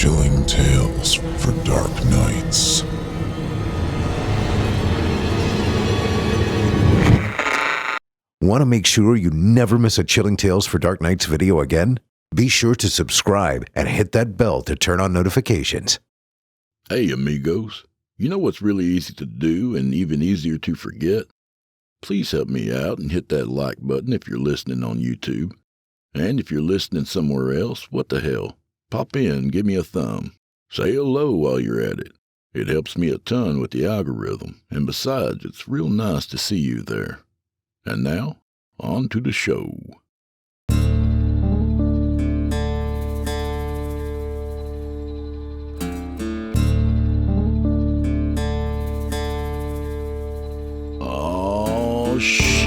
Chilling tales for dark nights. Want to make sure you never miss a Chilling Tales for Dark Nights video again? Be sure to subscribe and hit that bell to turn on notifications. Hey amigos, you know what's really easy to do and even easier to forget? Please help me out and hit that like button if you're listening on YouTube. And if you're listening somewhere else, what the hell? Pop in, give me a thumb. Say hello while you're at it. It helps me a ton with the algorithm, and besides, it's real nice to see you there. And now, on to the show. Oh, shit.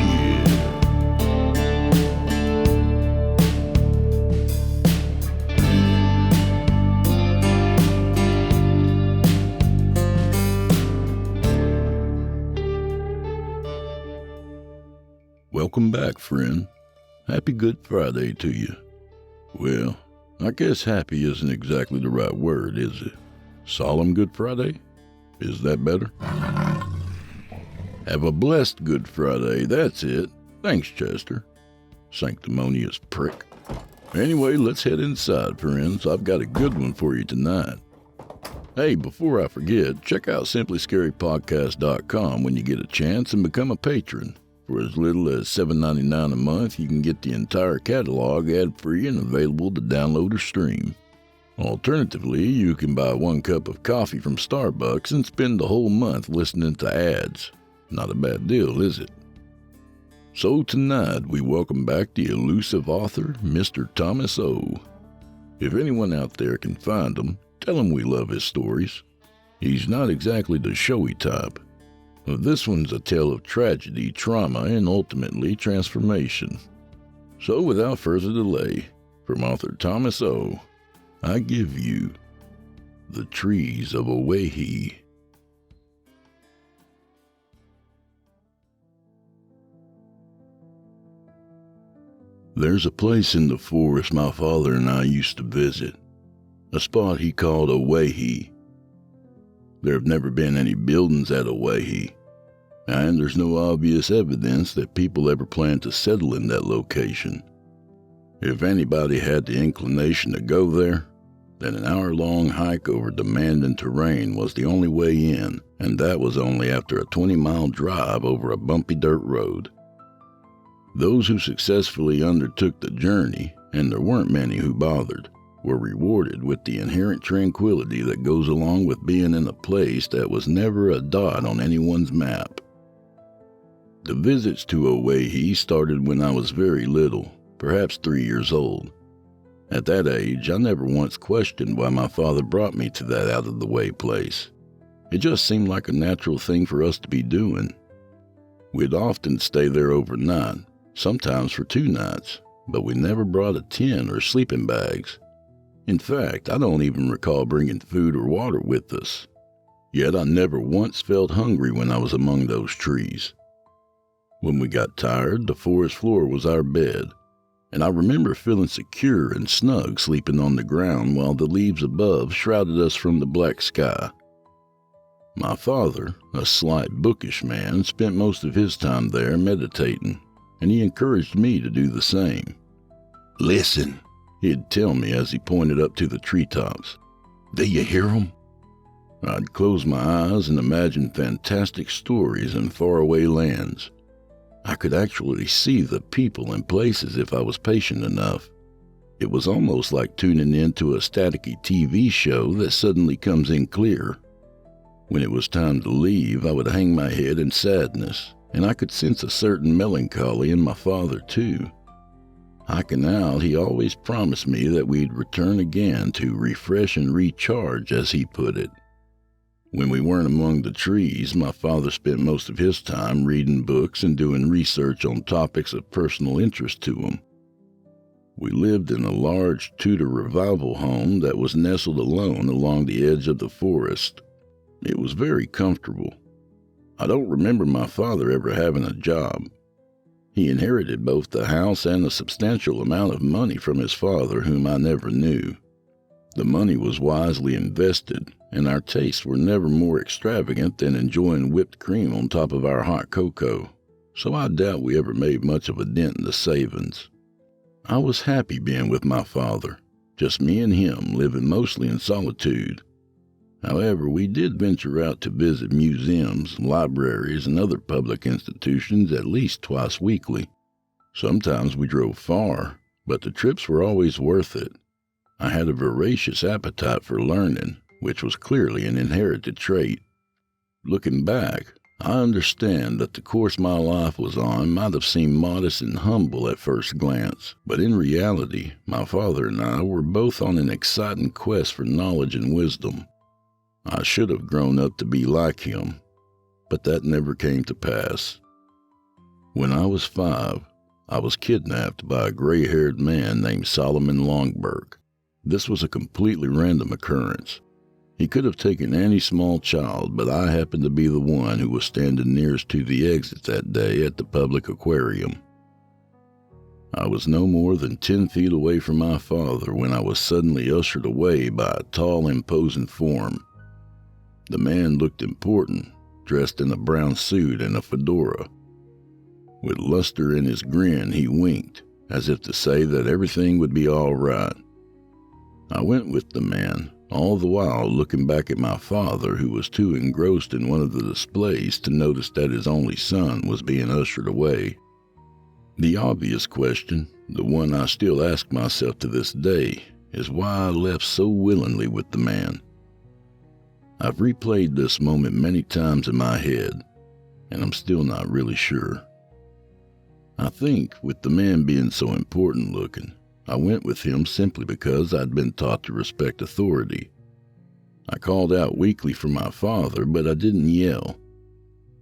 Welcome back, friend. Happy Good Friday to you. Well, I guess happy isn't exactly the right word, is it? Solemn Good Friday? Is that better? Have a blessed Good Friday, that's it. Thanks, Chester. Sanctimonious prick. Anyway, let's head inside, friends. I've got a good one for you tonight. Hey, before I forget, check out simplyscarypodcast.com when you get a chance and become a patron. For as little as $7.99 a month, you can get the entire catalog ad-free and available to download or stream. Alternatively, you can buy 1 cup of coffee from Starbucks and spend the whole month listening to ads. Not a bad deal, is it? So tonight, we welcome back the elusive author, Mr. Thomas O. If anyone out there can find him, tell him we love his stories. He's not exactly the showy type. This one's a tale of tragedy, trauma, and ultimately transformation. So without further delay, from author Thomas O., I give you The Trees of Ohwayhee. There's a place in the forest my father and I used to visit, a spot he called Ohwayhee. There have never been any buildings at Ohwayhee, and there's no obvious evidence that people ever planned to settle in that location. If anybody had the inclination to go there, then an hour-long hike over demanding terrain was the only way in, and that was only after a 20-mile drive over a bumpy dirt road. Those who successfully undertook the journey, and there weren't many who bothered, were rewarded with the inherent tranquility that goes along with being in a place that was never a dot on anyone's map. The visits to Ohwayhee started when I was very little, perhaps 3 years old. At that age, I never once questioned why my father brought me to that out-of-the-way place. It just seemed like a natural thing for us to be doing. We'd often stay there overnight, sometimes for 2 nights, but we never brought a tent or sleeping bags. In fact, I don't even recall bringing food or water with us. Yet I never once felt hungry when I was among those trees. When we got tired, the forest floor was our bed, and I remember feeling secure and snug sleeping on the ground while the leaves above shrouded us from the black sky. My father, a slight bookish man, spent most of his time there meditating, and he encouraged me to do the same. "Listen," he'd tell me as he pointed up to the treetops. "Do you hear 'em?" I'd close my eyes and imagine fantastic stories in faraway lands. I could actually see the people and places if I was patient enough. It was almost like tuning into a staticky TV show that suddenly comes in clear. When it was time to leave, I would hang my head in sadness, and I could sense a certain melancholy in my father too. Hiking out, he always promised me that we'd return again to refresh and recharge, as he put it. When we weren't among the trees, my father spent most of his time reading books and doing research on topics of personal interest to him. We lived in a large Tudor revival home that was nestled alone along the edge of the forest. It was very comfortable. I don't remember my father ever having a job. He inherited both the house and a substantial amount of money from his father, whom I never knew. The money was wisely invested, and our tastes were never more extravagant than enjoying whipped cream on top of our hot cocoa, so I doubt we ever made much of a dent in the savings. I was happy being with my father, just me and him living mostly in solitude. However, we did venture out to visit museums, libraries, and other public institutions at least twice weekly. Sometimes we drove far, but the trips were always worth it. I had a voracious appetite for learning, which was clearly an inherited trait. Looking back, I understand that the course my life was on might have seemed modest and humble at first glance, but in reality, my father and I were both on an exciting quest for knowledge and wisdom. I should have grown up to be like him, but that never came to pass. When I was 5, I was kidnapped by a gray-haired man named Solomon Longberg. This was a completely random occurrence. He could have taken any small child, but I happened to be the one who was standing nearest to the exit that day at the public aquarium. I was no more than 10 feet away from my father when I was suddenly ushered away by a tall, imposing form. The man looked important, dressed in a brown suit and a fedora. With luster in his grin, he winked, as if to say that everything would be all right. I went with the man, all the while looking back at my father, who was too engrossed in one of the displays to notice that his only son was being ushered away. The obvious question, the one I still ask myself to this day, is why I left so willingly with the man. I've replayed this moment many times in my head, and I'm still not really sure. I think, with the man being so important looking, I went with him simply because I'd been taught to respect authority. I called out weakly for my father, but I didn't yell.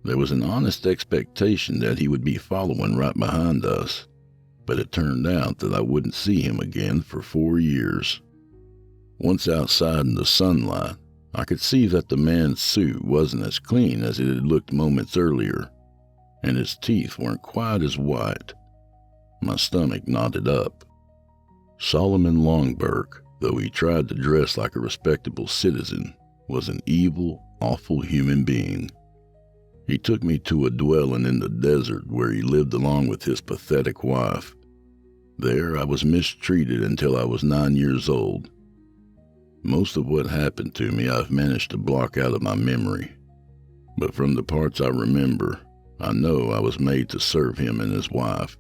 There was an honest expectation that he would be following right behind us, but it turned out that I wouldn't see him again for 4 years. Once outside in the sunlight, I could see that the man's suit wasn't as clean as it had looked moments earlier, and his teeth weren't quite as white. My stomach knotted up. Solomon Longberg, though he tried to dress like a respectable citizen, was an evil, awful human being. He took me to a dwelling in the desert where he lived along with his pathetic wife. There I was mistreated until I was 9 years old. Most of what happened to me I've managed to block out of my memory, but from the parts I remember, I know I was made to serve him and his wife.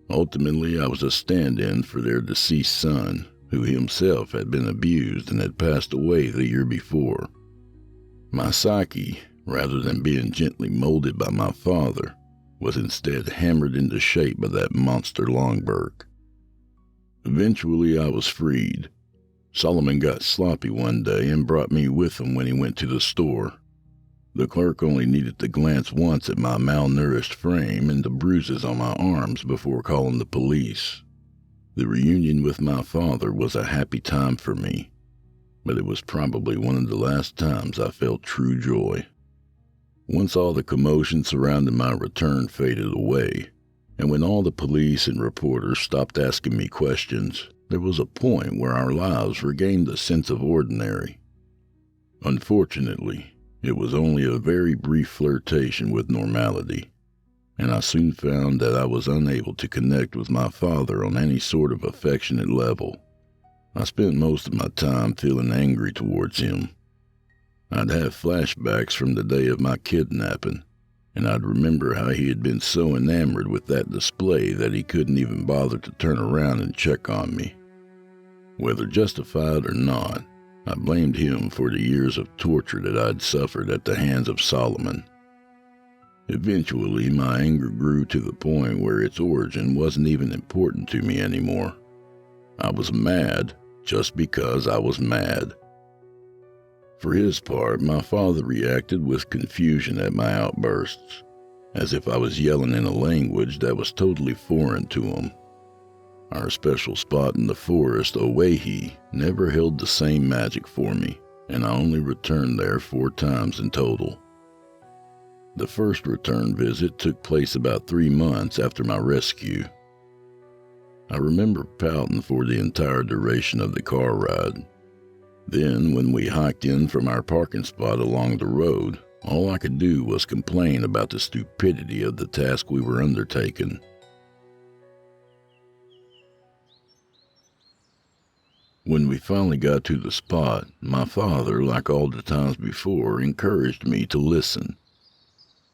Ultimately, I was a stand-in for their deceased son, who himself had been abused and had passed away the year before. My psyche, rather than being gently molded by my father, was instead hammered into shape by that monster Longberg. Eventually, I was freed. Solomon got sloppy one day and brought me with him when he went to the store. The clerk only needed to glance once at my malnourished frame and the bruises on my arms before calling the police. The reunion with my father was a happy time for me, but it was probably one of the last times I felt true joy. Once all the commotion surrounding my return faded away, and when all the police and reporters stopped asking me questions, there was a point where our lives regained a sense of ordinary. Unfortunately, it was only a very brief flirtation with normality, and I soon found that I was unable to connect with my father on any sort of affectionate level. I spent most of my time feeling angry towards him. I'd have flashbacks from the day of my kidnapping, and I'd remember how he had been so enamored with that display that he couldn't even bother to turn around and check on me. Whether justified or not, I blamed him for the years of torture that I'd suffered at the hands of Solomon. Eventually, my anger grew to the point where its origin wasn't even important to me anymore. I was mad just because I was mad. For his part, my father reacted with confusion at my outbursts, as if I was yelling in a language that was totally foreign to him. Our special spot in the forest, Ohwayhee, never held the same magic for me, and I only returned there 4 times in total. The first return visit took place about 3 months after my rescue. I remember pouting for the entire duration of the car ride, Then, when we hiked in from our parking spot along the road, all I could do was complain about the stupidity of the task we were undertaking. When we finally got to the spot, my father, like all the times before, encouraged me to listen.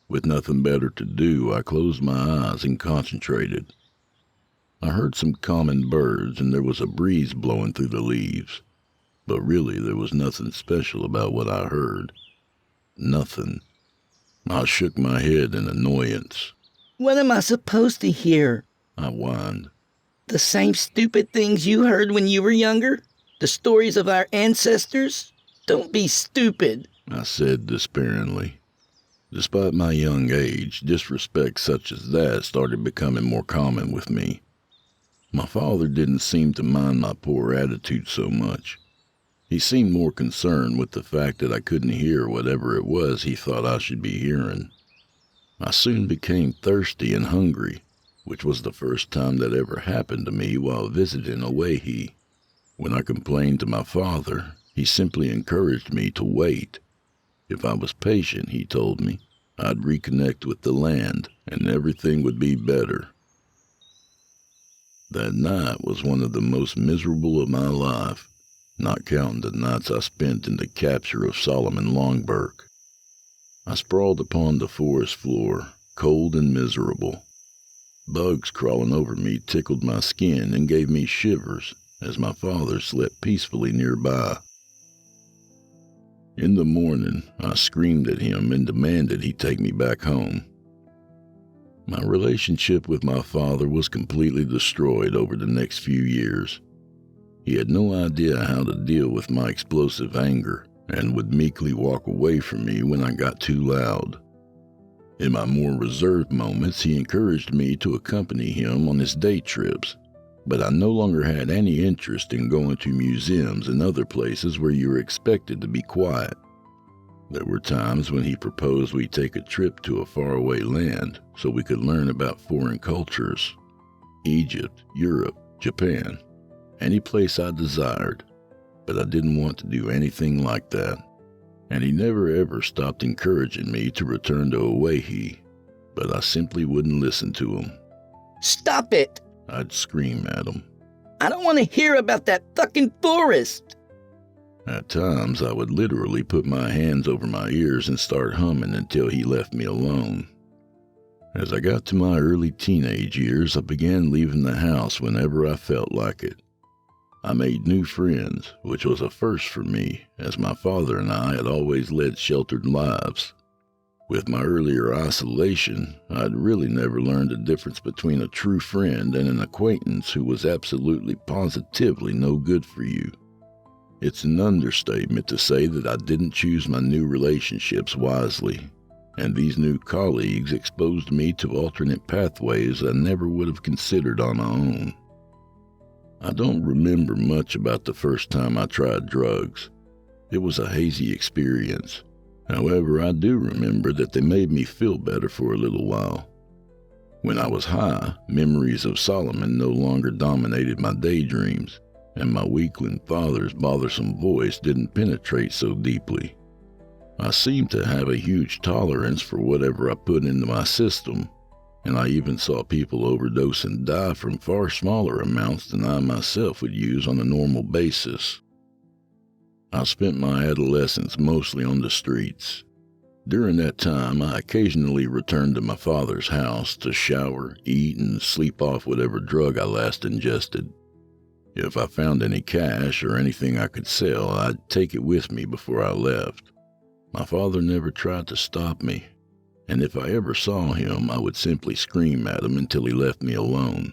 With nothing better to do, I closed my eyes and concentrated. I heard some common birds and there was a breeze blowing through the leaves. But really, there was nothing special about what I heard. Nothing. I shook my head in annoyance. What am I supposed to hear? I whined. The same stupid things you heard when you were younger? The stories of our ancestors? Don't be stupid, I said despairingly. Despite my young age, disrespect such as that started becoming more common with me. My father didn't seem to mind my poor attitude so much. He seemed more concerned with the fact that I couldn't hear whatever it was he thought I should be hearing. I soon became thirsty and hungry, which was the first time that ever happened to me while visiting Ohwayhee. When I complained to my father, he simply encouraged me to wait. If I was patient, he told me, I'd reconnect with the land and everything would be better. That night was one of the most miserable of my life, not counting the nights I spent in the capture of Solomon Longberg. I sprawled upon the forest floor, cold and miserable. Bugs crawling over me tickled my skin and gave me shivers as my father slept peacefully nearby. In the morning, I screamed at him and demanded he take me back home. My relationship with my father was completely destroyed over the next few years. He had no idea how to deal with my explosive anger and would meekly walk away from me when I got too loud. In my more reserved moments, he encouraged me to accompany him on his day trips, but I no longer had any interest in going to museums and other places where you were expected to be quiet. There were times when he proposed we take a trip to a faraway land so we could learn about foreign cultures. Egypt, Europe, Japan, any place I desired, but I didn't want to do anything like that. And he never ever stopped encouraging me to return to Ohwayhee, but I simply wouldn't listen to him. Stop it! I'd scream at him. I don't want to hear about that fucking forest! At times, I would literally put my hands over my ears and start humming until he left me alone. As I got to my early teenage years, I began leaving the house whenever I felt like it. I made new friends, which was a first for me, as my father and I had always led sheltered lives. With my earlier isolation, I'd really never learned the difference between a true friend and an acquaintance who was absolutely positively no good for you. It's an understatement to say that I didn't choose my new relationships wisely, and these new colleagues exposed me to alternate pathways I never would have considered on my own. I don't remember much about the first time I tried drugs. It was a hazy experience. However, I do remember that they made me feel better for a little while. When I was high, memories of Solomon no longer dominated my daydreams, and my weakling father's bothersome voice didn't penetrate so deeply. I seemed to have a huge tolerance for whatever I put into my system, and I even saw people overdose and die from far smaller amounts than I myself would use on a normal basis. I spent my adolescence mostly on the streets. During that time, I occasionally returned to my father's house to shower, eat, and sleep off whatever drug I last ingested. If I found any cash or anything I could sell, I'd take it with me before I left. My father never tried to stop me, and if I ever saw him, I would simply scream at him until he left me alone.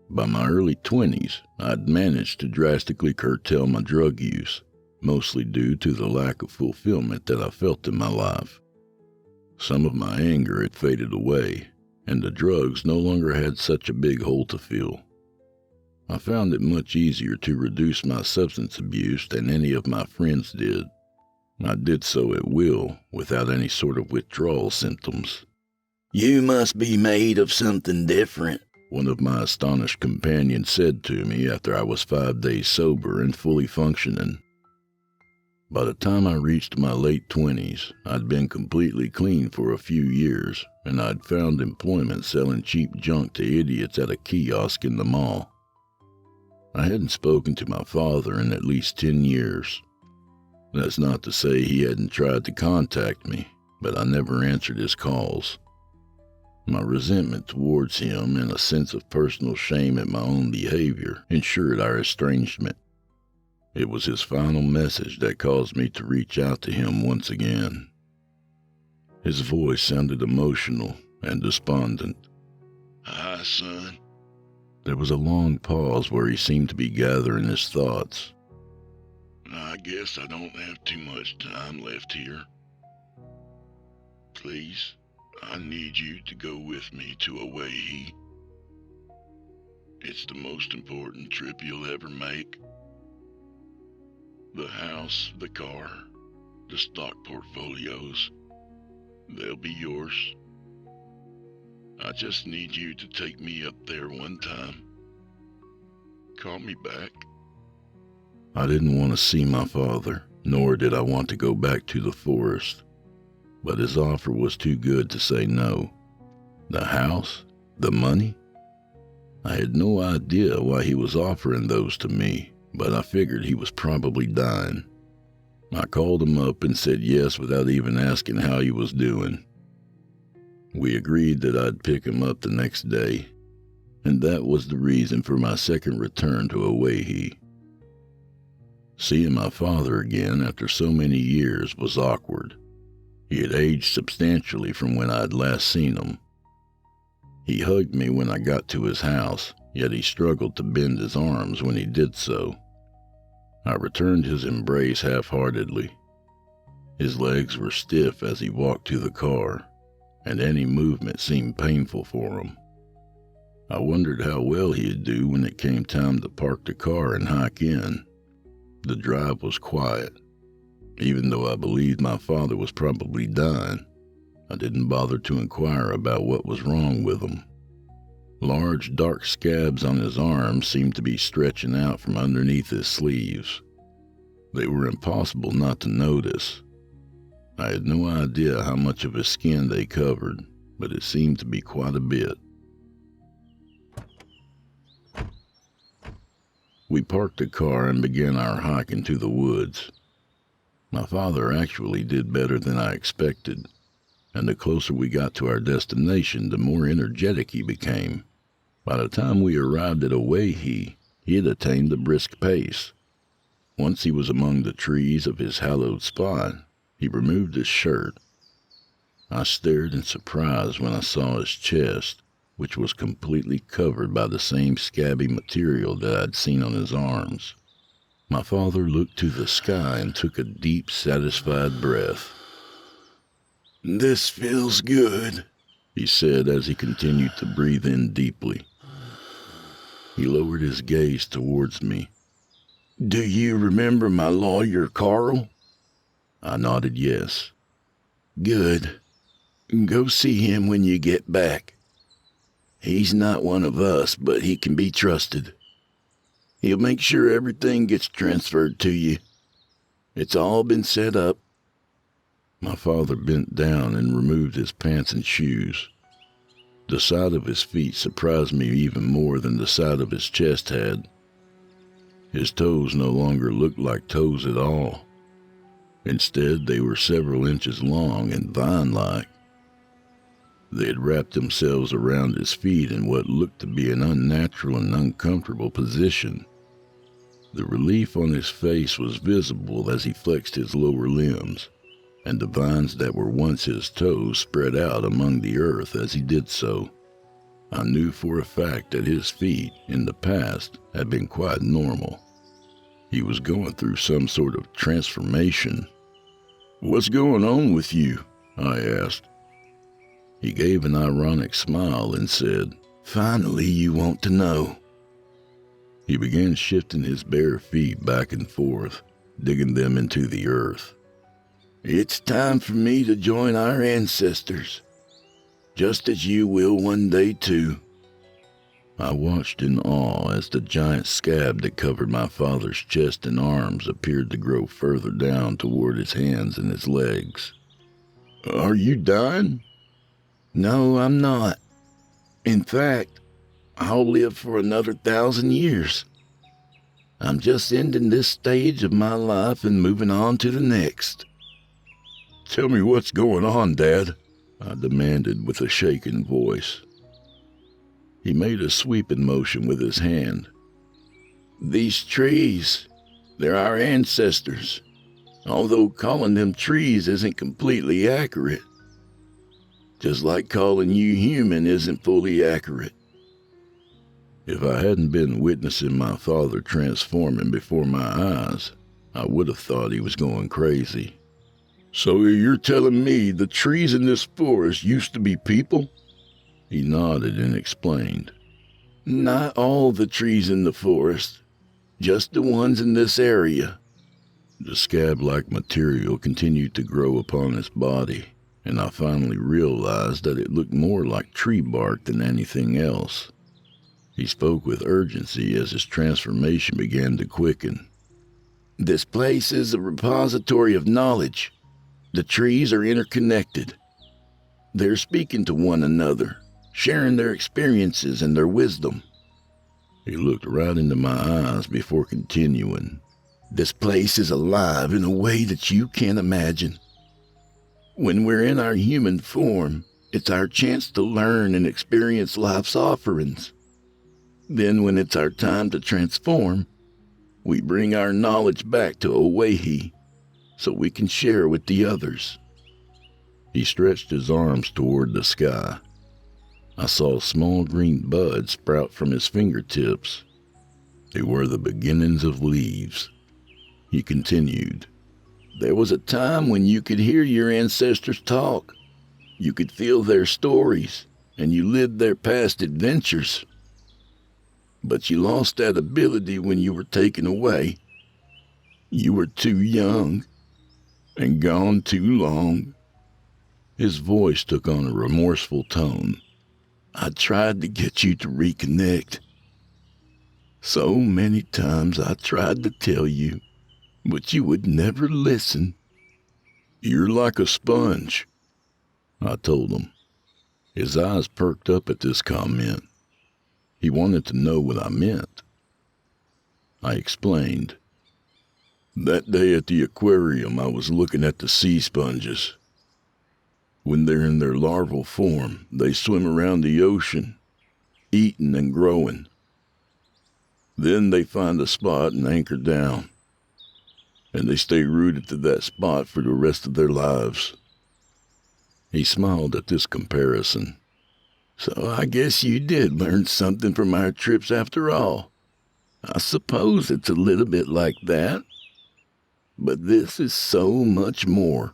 By my early 20s, I'd managed to drastically curtail my drug use, mostly due to the lack of fulfillment that I felt in my life. Some of my anger had faded away, and the drugs no longer had such a big hole to fill. I found it much easier to reduce my substance abuse than any of my friends did. I did so at will, without any sort of withdrawal symptoms. You must be made of something different, one of my astonished companions said to me after I was 5 days sober and fully functioning. By the time I reached my late 20s, I'd been completely clean for a few years, and I'd found employment selling cheap junk to idiots at a kiosk in the mall. I hadn't spoken to my father in at least 10 years. That's not to say he hadn't tried to contact me, but I never answered his calls. My resentment towards him and a sense of personal shame at my own behavior ensured our estrangement. It was his final message that caused me to reach out to him once again. His voice sounded emotional and despondent. "Hi, son." There was a long pause where he seemed to be gathering his thoughts. "I guess I don't have too much time left here. Please, I need you to go with me to Ohwayhee. It's the most important trip you'll ever make. The house, the car, the stock portfolios, they'll be yours. I just need you to take me up there one time. Call me back." I didn't want to see my father, nor did I want to go back to the forest. But his offer was too good to say no. The house? The money? I had no idea why he was offering those to me, but I figured he was probably dying. I called him up and said yes without even asking how he was doing. We agreed that I'd pick him up the next day, and that was the reason for my second return to Ohwayhee. Seeing my father again after so many years was awkward. He had aged substantially from when I had last seen him. He hugged me when I got to his house, yet he struggled to bend his arms when he did so. I returned his embrace half-heartedly. His legs were stiff as he walked to the car, and any movement seemed painful for him. I wondered how well he'd do when it came time to park the car and hike in. The drive was quiet. Even though I believed my father was probably dying, I didn't bother to inquire about what was wrong with him. Large, dark scabs on his arms seemed to be stretching out from underneath his sleeves. They were impossible not to notice. I had no idea how much of his skin they covered, but it seemed to be quite a bit. We parked the car and began our hike into the woods. My father actually did better than I expected, and the closer we got to our destination, the more energetic he became. By the time we arrived at Ohwayhee, he had attained a brisk pace. Once he was among the trees of his hallowed spot, he removed his shirt. I stared in surprise when I saw his chest, which was completely covered by the same scabby material that I'd seen on his arms. My father looked to the sky and took a deep, satisfied breath. "This feels good," he said as he continued to breathe in deeply. He lowered his gaze towards me. "Do you remember my lawyer, Carl?" I nodded yes. "Good. Go see him when you get back. He's not one of us, but he can be trusted. He'll make sure everything gets transferred to you. It's all been set up." My father bent down and removed his pants and shoes. The sight of his feet surprised me even more than the sight of his chest had. His toes no longer looked like toes at all. Instead, they were several inches long and vine-like. They had wrapped themselves around his feet in what looked to be an unnatural and uncomfortable position. The relief on his face was visible as he flexed his lower limbs, and the vines that were once his toes spread out among the earth as he did so. I knew for a fact that his feet, in the past, had been quite normal. He was going through some sort of transformation. "What's going on with you?" I asked. He gave an ironic smile and said, "Finally, you want to know." He began shifting his bare feet back and forth, digging them into the earth. "It's time for me to join our ancestors, just as you will one day too. I watched in awe as the giant scab that covered my father's chest and arms appeared to grow further down toward his hands and his legs. Are you dying? No, I'm not. In fact, I'll live for another 1,000 years. I'm just ending this stage of my life and moving on to the next. Tell me what's going on, Dad, I demanded with a shaken voice. He made a sweeping motion with his hand. These trees, they're our ancestors, although calling them trees isn't completely accurate. Just like calling you human isn't fully accurate. If I hadn't been witnessing my father transforming before my eyes, I would have thought he was going crazy. So you're telling me the trees in this forest used to be people? He nodded and explained. Not all the trees in the forest, just the ones in this area. The scab-like material continued to grow upon his body, and I finally realized that it looked more like tree bark than anything else. He spoke with urgency as his transformation began to quicken. This place is a repository of knowledge. The trees are interconnected. They're speaking to one another, sharing their experiences and their wisdom. He looked right into my eyes before continuing. This place is alive in a way that you can't imagine. When we're in our human form, it's our chance to learn and experience life's offerings. Then when it's our time to transform, we bring our knowledge back to Ohwayhee so we can share with the others. He stretched his arms toward the sky. I saw small green buds sprout from his fingertips. They were the beginnings of leaves. He continued. There was a time when you could hear your ancestors talk. You could feel their stories, and you lived their past adventures. But you lost that ability when you were taken away. You were too young, and gone too long. His voice took on a remorseful tone. I tried to get you to reconnect. So many times I tried to tell you, but you would never listen. You're like a sponge, I told him. His eyes perked up at this comment. He wanted to know what I meant. I explained. That day at the aquarium, I was looking at the sea sponges. When they're in their larval form, they swim around the ocean, eating and growing. Then they find a spot and anchor down, and they stay rooted to that spot for the rest of their lives. He smiled at this comparison. So I guess you did learn something from our trips after all. I suppose it's a little bit like that. But this is so much more.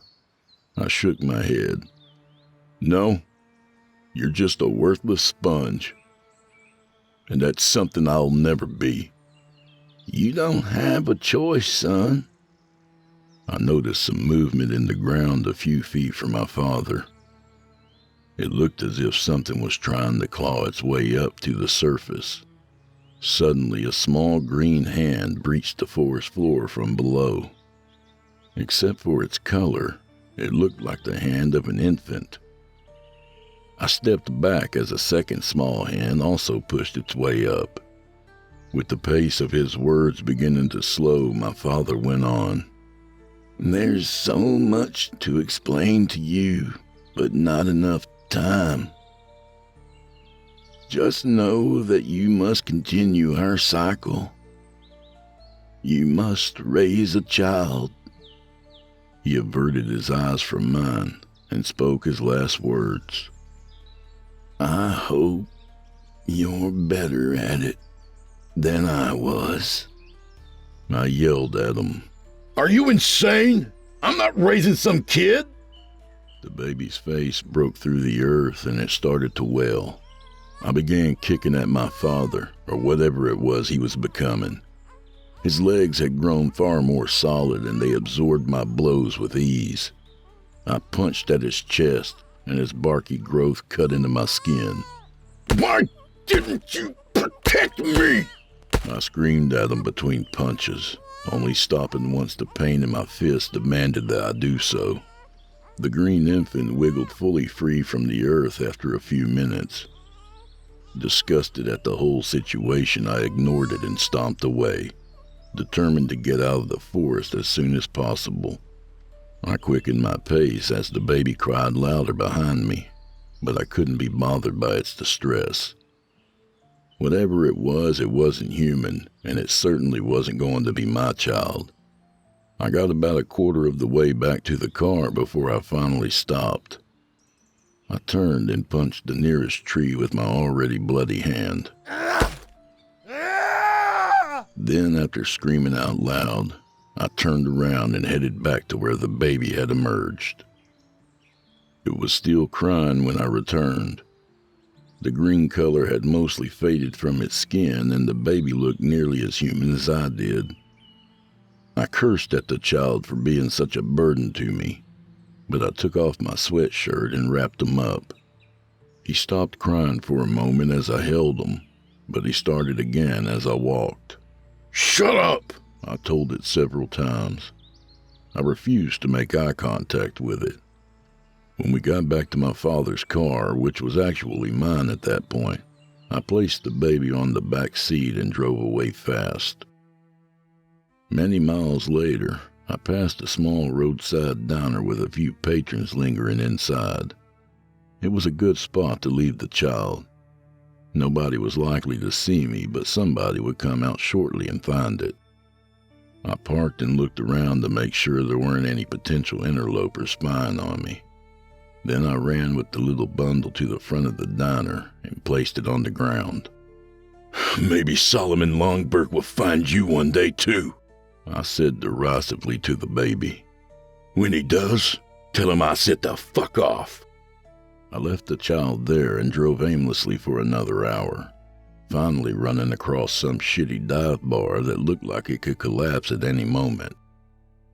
I shook my head. No, you're just a worthless sponge. And that's something I'll never be. You don't have a choice, son. I noticed some movement in the ground a few feet from my father. It looked as if something was trying to claw its way up to the surface. Suddenly, a small green hand breached the forest floor from below. Except for its color, it looked like the hand of an infant. I stepped back as a second small hand also pushed its way up. With the pace of his words beginning to slow, my father went on. There's so much to explain to you, but not enough time. Just know that you must continue our cycle. You must raise a child. He averted his eyes from mine and spoke his last words. I hope you're better at it than I was. I yelled at him. Are you insane? I'm not raising some kid. The baby's face broke through the earth and it started to wail. I began kicking at my father, or whatever it was he was becoming. His legs had grown far more solid and they absorbed my blows with ease. I punched at his chest and his barky growth cut into my skin. Why didn't you pay Protect me! I screamed at him between punches, only stopping once the pain in my fist demanded that I do so. The green infant wiggled fully free from the earth after a few minutes. Disgusted at the whole situation, I ignored it and stomped away, determined to get out of the forest as soon as possible. I quickened my pace as the baby cried louder behind me, but I couldn't be bothered by its distress. Whatever it wasn't human, and it certainly wasn't going to be my child. I got about a quarter of the way back to the car before I finally stopped. I turned and punched the nearest tree with my already bloody hand. Then, after screaming out loud, I turned around and headed back to where the baby had emerged. It was still crying when I returned. The green color had mostly faded from its skin, and the baby looked nearly as human as I did. I cursed at the child for being such a burden to me, but I took off my sweatshirt and wrapped him up. He stopped crying for a moment as I held him, but he started again as I walked. Shut up! I told it several times. I refused to make eye contact with it. When we got back to my father's car, which was actually mine at that point, I placed the baby on the back seat and drove away fast. Many miles later, I passed a small roadside diner with a few patrons lingering inside. It was a good spot to leave the child. Nobody was likely to see me, but somebody would come out shortly and find it. I parked and looked around to make sure there weren't any potential interlopers spying on me. Then I ran with the little bundle to the front of the diner and placed it on the ground. Maybe Solomon Longberg will find you one day too, I said derisively to the baby. When he does, tell him I said to fuck off. I left the child there and drove aimlessly for another hour, finally running across some shitty dive bar that looked like it could collapse at any moment.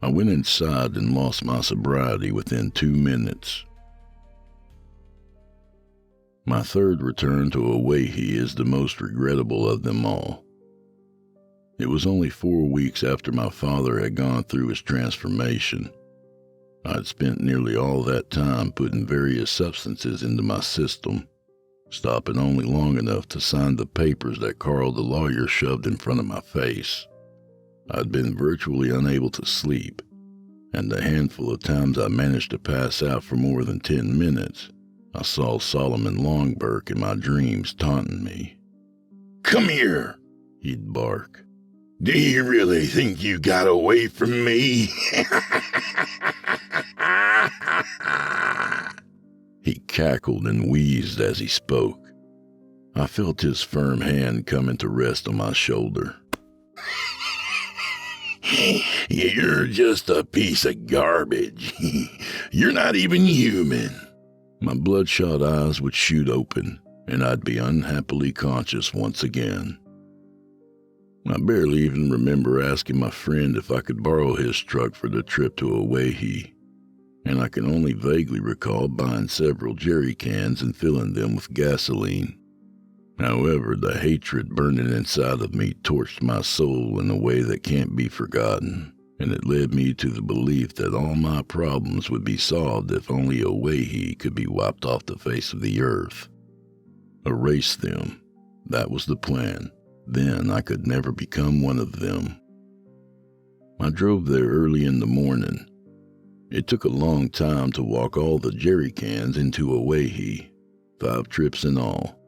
I went inside and lost my sobriety within 2 minutes. My third return to Ohwayhee is the most regrettable of them all. It was only 4 weeks after my father had gone through his transformation. I'd spent nearly all that time putting various substances into my system, stopping only long enough to sign the papers that Carl the lawyer shoved in front of my face. I'd been virtually unable to sleep, and the handful of times I managed to pass out for more than 10 minutes, I saw Solomon Longberg in my dreams taunting me. Come here, he'd bark. Do you really think you got away from me? He cackled and wheezed as he spoke. I felt his firm hand coming to rest on my shoulder. You're just a piece of garbage. You're not even human. My bloodshot eyes would shoot open, and I'd be unhappily conscious once again. I barely even remember asking my friend if I could borrow his truck for the trip to Ohwayhee, and I can only vaguely recall buying several jerry cans and filling them with gasoline. However, the hatred burning inside of me torched my soul in a way that can't be forgotten, and it led me to the belief that all my problems would be solved if only Ohwayhee could be wiped off the face of the earth. Erase them. That was the plan. Then I could never become one of them. I drove there early in the morning. It took a long time to walk all the jerry cans into Ohwayhee, 5 trips in all.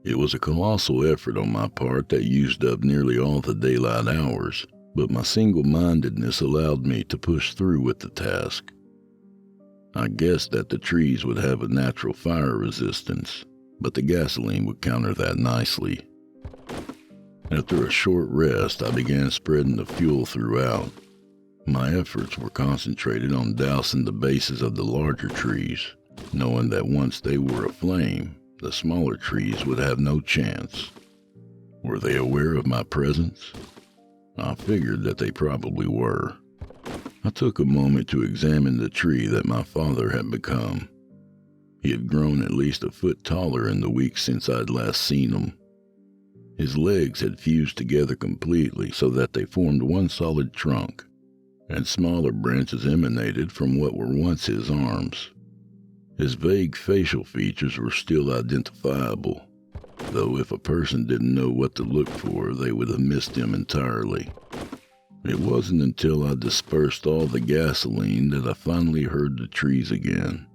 It was a colossal effort on my part that used up nearly all the daylight hours, but my single-mindedness allowed me to push through with the task. I guessed that the trees would have a natural fire resistance, but the gasoline would counter that nicely. After a short rest, I began spreading the fuel throughout. My efforts were concentrated on dousing the bases of the larger trees, knowing that once they were aflame, the smaller trees would have no chance. Were they aware of my presence? I figured that they probably were. I took a moment to examine the tree that my father had become. He had grown at least a foot taller in the weeks since I'd last seen him. His legs had fused together completely so that they formed one solid trunk, and smaller branches emanated from what were once his arms. His vague facial features were still identifiable, though if a person didn't know what to look for, they would have missed him entirely. It wasn't until I dispersed all the gasoline that I finally heard the trees again.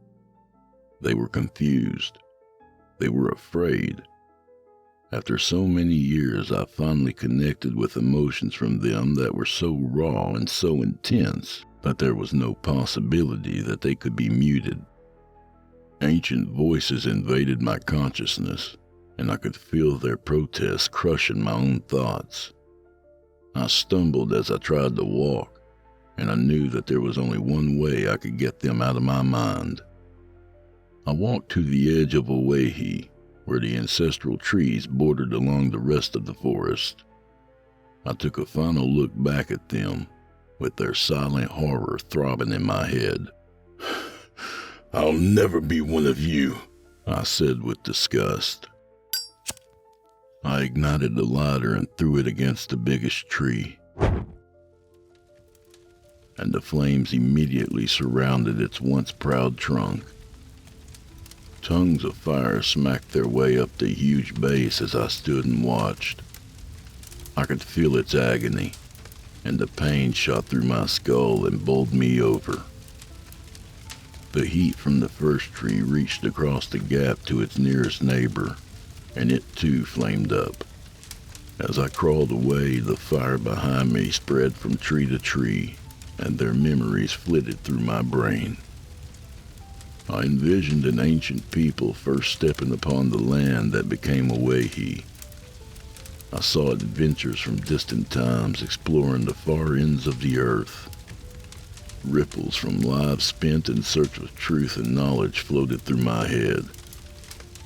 They were confused. They were afraid. After so many years, I finally connected with emotions from them that were so raw and so intense that there was no possibility that they could be muted. Ancient voices invaded my consciousness, and I could feel their protests crushing my own thoughts. I stumbled as I tried to walk, and I knew that there was only one way I could get them out of my mind. I walked to the edge of Ohwayhee, where the ancestral trees bordered along the rest of the forest. I took a final look back at them, with their silent horror throbbing in my head. I'll never be one of you, I said with disgust. I ignited the lighter and threw it against the biggest tree, and the flames immediately surrounded its once proud trunk. Tongues of fire smacked their way up the huge base as I stood and watched. I could feel its agony, and the pain shot through my skull and bowled me over. The heat from the first tree reached across the gap to its nearest neighbor, and it too flamed up. As I crawled away, the fire behind me spread from tree to tree, and their memories flitted through my brain. I envisioned an ancient people first stepping upon the land that became Ohwayhee. I saw adventures from distant times exploring the far ends of the earth. Ripples from lives spent in search of truth and knowledge floated through my head.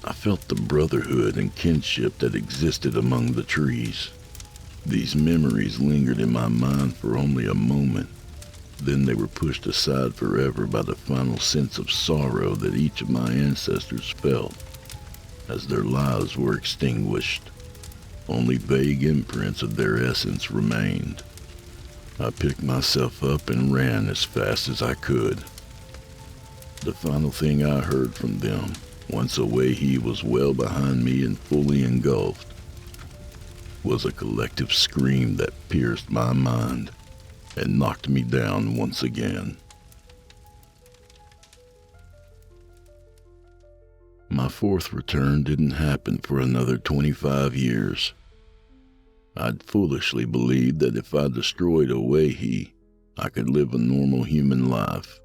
I felt the brotherhood and kinship that existed among the trees. These memories lingered in my mind for only a moment. Then they were pushed aside forever by the final sense of sorrow that each of my ancestors felt as their lives were extinguished. Only vague imprints of their essence remained. I picked myself up and ran as fast as I could. The final thing I heard from them, once Ohwayhee was well behind me and fully engulfed, was a collective scream that pierced my mind and knocked me down once again. My fourth return didn't happen for another 25 years. I'd foolishly believed that if I destroyed Ohwayhee, I could live a normal human life.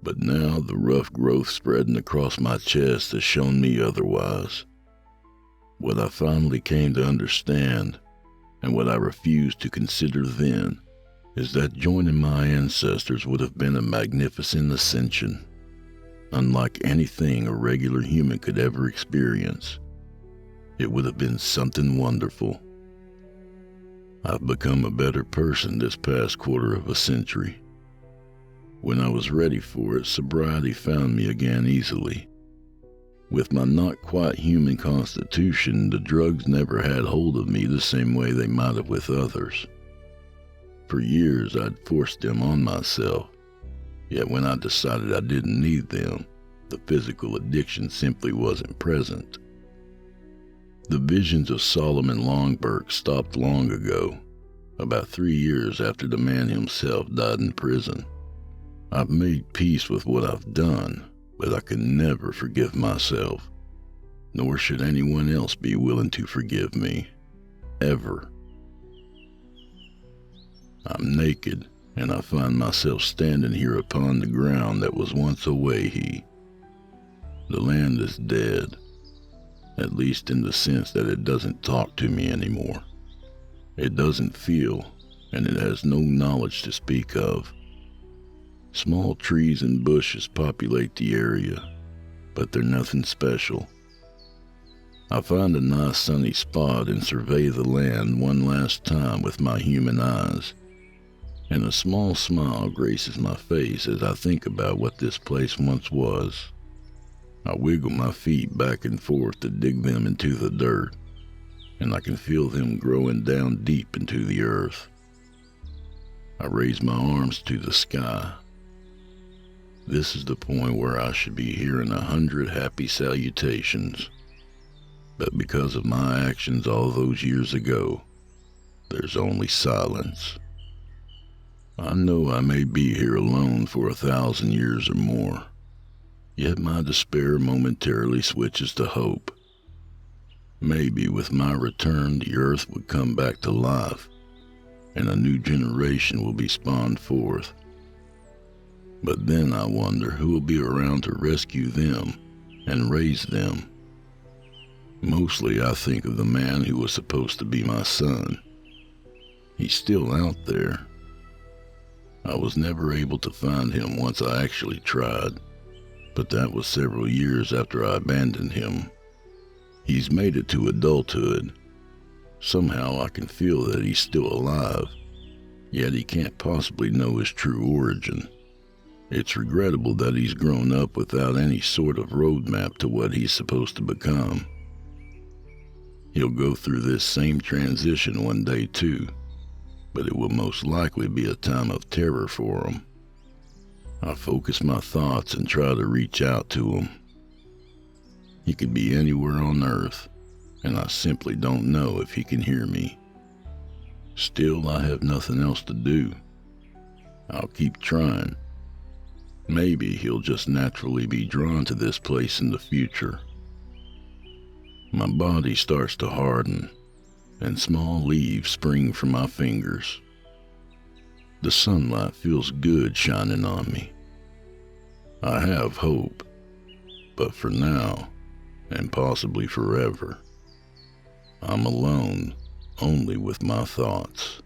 But now the rough growth spreading across my chest has shown me otherwise. What I finally came to understand, and what I refused to consider then, is that joining my ancestors would have been a magnificent ascension, unlike anything a regular human could ever experience. It would have been something wonderful. I've become a better person this past quarter of a century. When I was ready for it, sobriety found me again easily. With my not quite human constitution, the drugs never had hold of me the same way they might have with others. For years, I'd forced them on myself, yet when I decided I didn't need them, the physical addiction simply wasn't present. The visions of Solomon Longberg stopped long ago, about 3 years after the man himself died in prison. I've made peace with what I've done, but I can never forgive myself, nor should anyone else be willing to forgive me, ever. I'm naked, and I find myself standing here upon the ground that was once Ohwayhee. The land is dead, at least in the sense that it doesn't talk to me anymore. It doesn't feel, and it has no knowledge to speak of. Small trees and bushes populate the area, but they're nothing special. I find a nice sunny spot and survey the land one last time with my human eyes, and a small smile graces my face as I think about what this place once was. I wiggle my feet back and forth to dig them into the dirt, and I can feel them growing down deep into the earth. I raise my arms to the sky. This is the point where I should be hearing 100 happy salutations. But because of my actions all those years ago, there's only silence. I know I may be here alone for 1,000 years or more, yet my despair momentarily switches to hope. Maybe with my return the earth would come back to life, and a new generation will be spawned forth. But then I wonder who will be around to rescue them and raise them. Mostly I think of the man who was supposed to be my son. He's still out there. I was never able to find him once I actually tried, but that was several years after I abandoned him. He's made it to adulthood. Somehow I can feel that he's still alive, yet he can't possibly know his true origin. It's regrettable that he's grown up without any sort of roadmap to what he's supposed to become. He'll go through this same transition one day too, but it will most likely be a time of terror for him. I focus my thoughts and try to reach out to him. He could be anywhere on Earth, and I simply don't know if he can hear me. Still, I have nothing else to do. I'll keep trying. Maybe he'll just naturally be drawn to this place in the future. My body starts to harden, and small leaves spring from my fingers. The sunlight feels good shining on me. I have hope, but for now, and possibly forever, I'm alone, only with my thoughts.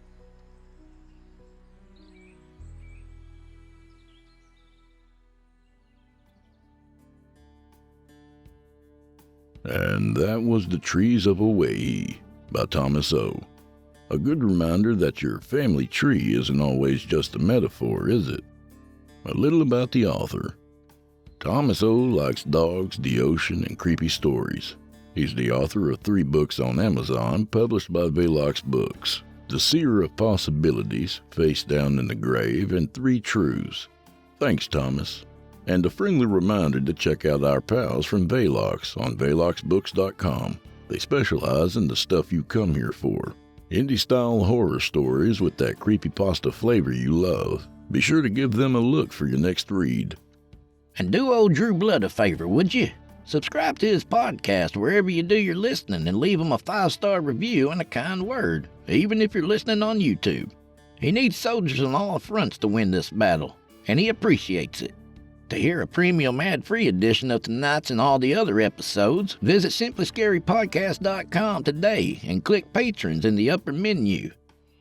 And that was The Trees of Ohwayhee by Thomas O. A good reminder that your family tree isn't always just a metaphor, is it? A little about the author. Thomas O. likes dogs, the ocean, and creepy stories. He's the author of 3 books on Amazon published by Velox Books: The Seer of Possibilities, Face Down in the Grave, and 3 Truths. Thanks, Thomas. And a friendly reminder to check out our pals from Velox on veloxbooks.com. They specialize in the stuff you come here for. Indie-style horror stories with that creepypasta flavor you love. Be sure to give them a look for your next read. And do old Drew Blood a favor, would you? Subscribe to his podcast wherever you do your listening and leave him a 5-star review and a kind word, even if you're listening on YouTube. He needs soldiers on all fronts to win this battle, and he appreciates it. To hear a premium ad-free edition of tonight's and all the other episodes, visit simplyscarypodcast.com today and click Patrons in the upper menu.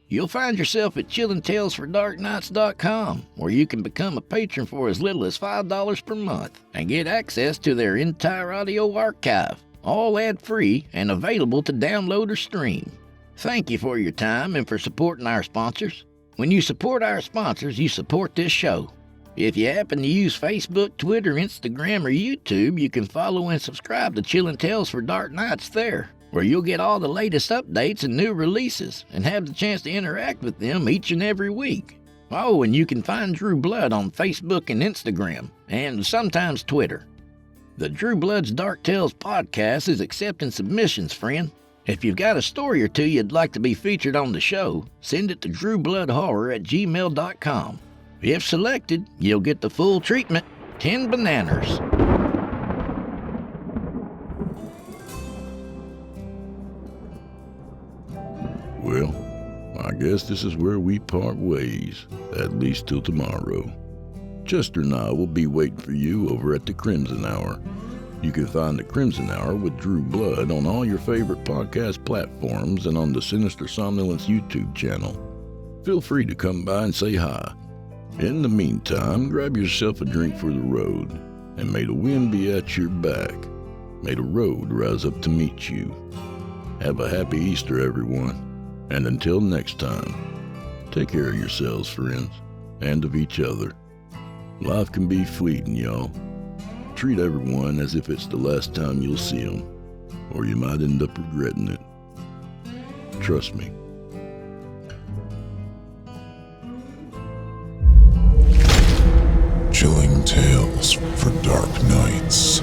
You'll find yourself at chillingtalesfordarknights.com, where you can become a patron for as little as $5 per month and get access to their entire audio archive, all ad-free and available to download or stream. Thank you for your time and for supporting our sponsors. When you support our sponsors, you support this show. If you happen to use Facebook, Twitter, Instagram, or YouTube, you can follow and subscribe to Chillin' Tales for Dark Nights there, where you'll get all the latest updates and new releases and have the chance to interact with them each and every week. Oh, and you can find Drew Blood on Facebook and Instagram, and sometimes Twitter. The Drew Blood's Dark Tales podcast is accepting submissions, friend. If you've got a story or two you'd like to be featured on the show, send it to drewbloodhorror@gmail.com. If selected, you'll get the full treatment, 10 bananas. Well, I guess this is where we part ways, at least till tomorrow. Chester and I will be waiting for you over at the Crimson Hour. You can find the Crimson Hour with Drew Blood on all your favorite podcast platforms and on the Sinister Somnolence YouTube channel. Feel free to come by and say hi. In the meantime, grab yourself a drink for the road, and may the wind be at your back. May the road rise up to meet you. Have a happy Easter, everyone, and until next time, take care of yourselves, friends, and of each other. Life can be fleeting, y'all. Treat everyone as if it's the last time you'll see them, or you might end up regretting it. Trust me. Chilling tales for dark nights.